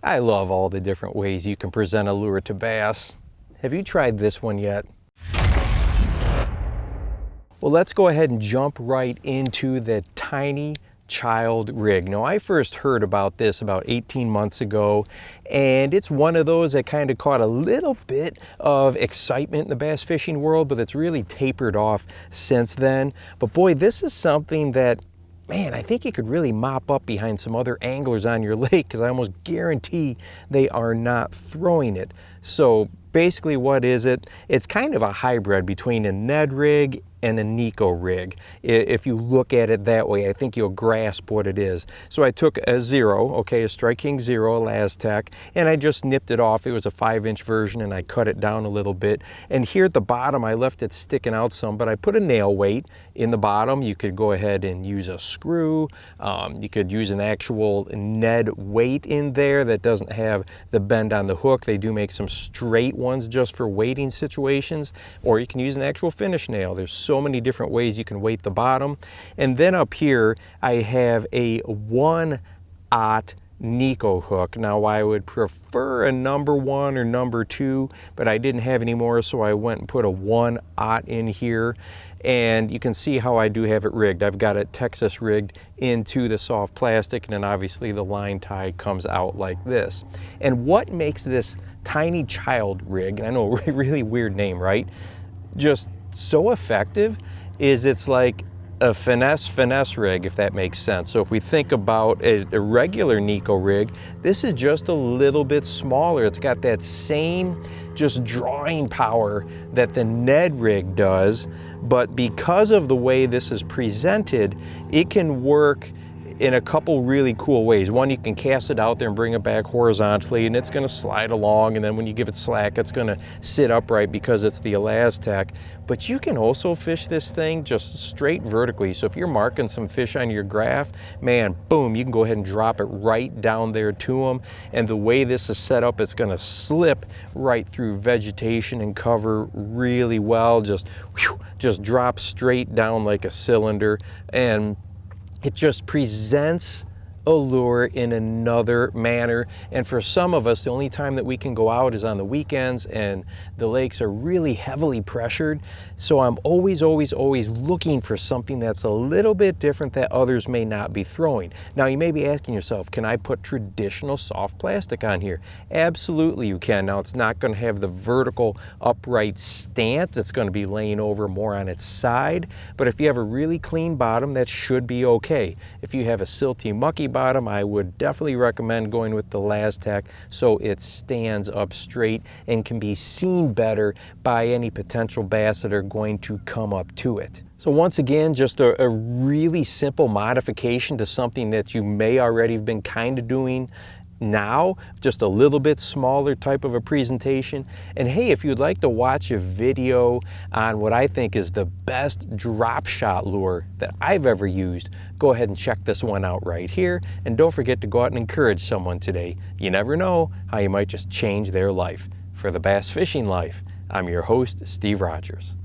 I love all the different ways you can present a lure to bass. Have you tried this one yet? Well, let's go ahead and jump right into the tiny child rig. Now, I first heard about this about 18 months ago, and it's one of those that kind of caught a little bit of excitement in the bass fishing world, but it's really tapered off since then. But boy, this is something that, man, I think you could really mop up behind some other anglers on your lake, because I almost guarantee they are not throwing it. So basically, what is it? It's kind of a hybrid between a Ned rig and a Nico rig. If you look at it that way, I think you'll grasp what it is. So I took a Zero, okay, a Strike King Zero Elaztech, and I just nipped it off. It was a 5-inch version, and I cut it down a little bit. And here at the bottom, I left it sticking out some, but I put a nail weight in the bottom. You could go ahead and use a screw. You could use an actual Ned weight in there that doesn't have the bend on the hook. They do make some straight ones just for weighting situations, or you can use an actual finish nail. There's so many different ways you can weight the bottom. And then up here, I have a 1/0 Nico hook. Now, I would prefer a number 1 or number 2, but I didn't have any more, so I went and put a 1/0 in here. And you can see how I do have it rigged. I've got it Texas rigged into the soft plastic, and then obviously the line tie comes out like this. And what makes this tiny child rig, and I know a really weird name, right, just so effective, is it's like a finesse rig, if that makes sense. So if we think about a regular Nico rig, this is just a little bit smaller. It's got that same just drawing power that the Ned rig does, but because of the way this is presented, it can work in a couple really cool ways. One, you can cast it out there and bring it back horizontally, and it's gonna slide along, and then when you give it slack, it's gonna sit upright because it's the Elaztech. But you can also fish this thing just straight vertically. So if you're marking some fish on your graph, man, boom, you can go ahead and drop it right down there to them. And the way this is set up, it's gonna slip right through vegetation and cover really well. Just drop straight down like a cylinder. And it just presents a lure in another manner. And for some of us, the only time that we can go out is on the weekends, and the lakes are really heavily pressured. So I'm always looking for something that's a little bit different that others may not be throwing. Now, you may be asking yourself, can I put traditional soft plastic on here? Absolutely you can. Now, it's not going to have the vertical upright stance. It's going to be laying over more on its side. But if you have a really clean bottom, that should be okay. If you have a silty, mucky bottom, I would definitely recommend going with the Elaztech so it stands up straight and can be seen better by any potential bass that are going to come up to it. So once again, just a really simple modification to something that you may already have been kind of doing now, just a little bit smaller type of a presentation. And hey, if you'd like to watch a video on what I think is the best drop shot lure that I've ever used, go ahead and check this one out right here. And don't forget to go out and encourage someone today. You never know how you might just change their life. For the Bass Fishing Life, I'm your host, Steve Rogers.